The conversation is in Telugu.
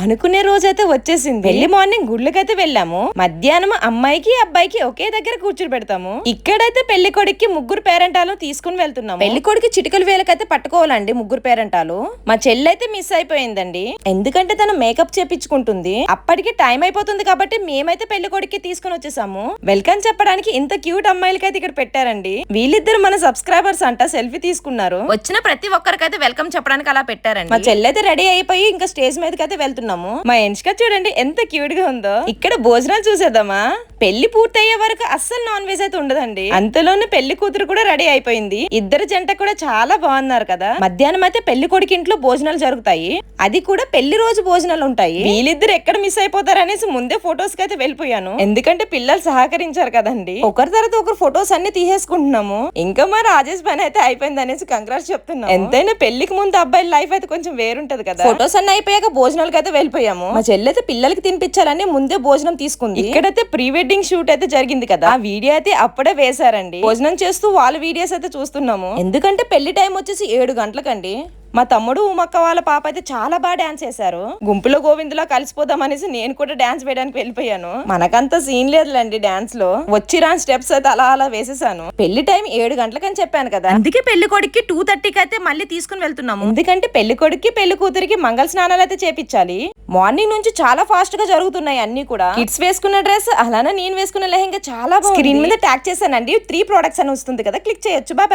అనుకునే రోజైతే వచ్చేసింది. పెళ్లి మార్నింగ్ గుళ్ళకైతే వెళ్ళాము. మధ్యాహ్నం అమ్మాయికి అబ్బాయికి ఒకే దగ్గర కూర్చుని పెడతాము. ఇక్కడైతే పెళ్లి కొడుక్కి ముగ్గురు పేరెంటాలు తీసుకుని వెళ్తున్నాము. పెళ్లి కొడుకు చిటికల వేలకైతే పట్టుకోవాలండి ముగ్గురు పేరెంటాలు. మా చెల్లి అయితే మిస్ అయిపోయిందండి, ఎందుకంటే తను మేకప్ చేపించుకుంటుంది. అప్పటికి టైం అయిపోతుంది కాబట్టి మేమైతే పెళ్లి కొడుక్కి తీసుకుని వచ్చేసాము. వెల్కమ్ చెప్పడానికి ఇంత క్యూట్ అమ్మాయిలకైతే ఇక్కడ పెట్టారండి. వీళ్ళిద్దరు మన సబ్స్క్రైబర్స్ అంట, సెల్ఫీ తీసుకున్నారు. వచ్చిన ప్రతి ఒక్కరికైతే వెల్కమ్ చెప్పడానికి అలా పెట్టారండి. మా చెల్లి అయితే రెడీ అయిపోయి ఇంకా స్టేజ్ మీదకి అయితే వెళ్తున్నాము. మా ఎన్షిక చూడండి ఎంత క్యూట్ గా ఉందో. ఇక్కడ భోజనాలు చూసేద్దామా. పెళ్లి పూర్తయ్యే వరకు అస్సలు నాన్ వెజ్ అయితే ఉండదండి. అంతలోనే పెళ్లి కూతురు కూడా రెడీ అయిపోయింది. ఇద్దరు జంట కూడా చాలా బాగున్నారు కదా. మధ్యాహ్నం అయితే పెళ్లి కొడుకు ఇంట్లో భోజనాలు జరుగుతాయి, అది కూడా పెళ్లి రోజు భోజనాలు ఉంటాయి. వీళ్ళిద్దరు ఎక్కడ మిస్ అయిపోతారు అనేసి ముందే ఫొటోస్ కి అయితే వెళ్ళిపోయాను, ఎందుకంటే పిల్లలు సహకరించారు కదండి. ఒకరి తర్వాత ఒకరు ఫొటోస్ అన్ని తీసేసుకుంటున్నాము. ఇంకా మా రాజేష్ పని అయితే అయిపోయింది అనేసి కంగ్రాట్స్ చెప్తున్నాము. ఎంతైనా పెళ్లికి ముందు అబ్బాయి లైఫ్ అయితే కొంచెం వేరుంటది కదా. ఫొటోస్ అన్ని అయిపోయాక భోజనాలకి అయితే వెళ్ళిపోయాము. మా చెల్లి అయితే పిల్లలకి తినిపించాలని ముందే భోజనం తీసుకుంది. ఇక్కడైతే ప్రీ వెడ్డింగ్ షూట్ అయితే జరిగింది కదా, ఆ వీడియో అయితే అప్పుడే వేశారండి. భోజనం చేస్తూ వాళ్ళ వీడియోస్ అయితే చూస్తున్నాము, ఎందుకంటే పెళ్లి టైం వచ్చేసి 7 గంటలకండి. మా తమ్ముడు ఉమక్క వాళ్ళ పాప అయితే చాలా బాగా డాన్స్ చేశారు. గుంపులో గోవిందులా కలిసిపోదాం అనేసి నేను కూడా డాన్స్ వేయడానికి వెళ్ళిపోయాను. మనకంత సీన్ లేదులేండి డాన్స్ లో. వచ్చి రాని స్టెప్స్ అయితే అలా అలా వేసేసాను. పెళ్లి టైం 7 గంటలకని చెప్పాను కదా, అందుకే పెళ్లి కొడుక్కి 2:30కి అయితే మళ్ళీ తీసుకుని వెళ్తున్నాము. ఎందుకంటే పెళ్లి కొడుక్కి పెళ్లి కూతురికి మంగళ స్నానాలు అయితే చేపించాలి. మార్నింగ్ నుంచి చాలా ఫాస్ట్ గా జరుగుతున్నాయి అన్ని కూడా. కిడ్స్ వేసుకున్న డ్రెస్ అలానే నేను వేసుకున్న లెహంగా చాలా స్క్రీన్ మీద ట్యాగ్ చేశానండి. 3 ప్రొడక్ట్స్ అని వస్తుంది కదా, క్లిక్ చేయొచ్చు. బాయ్.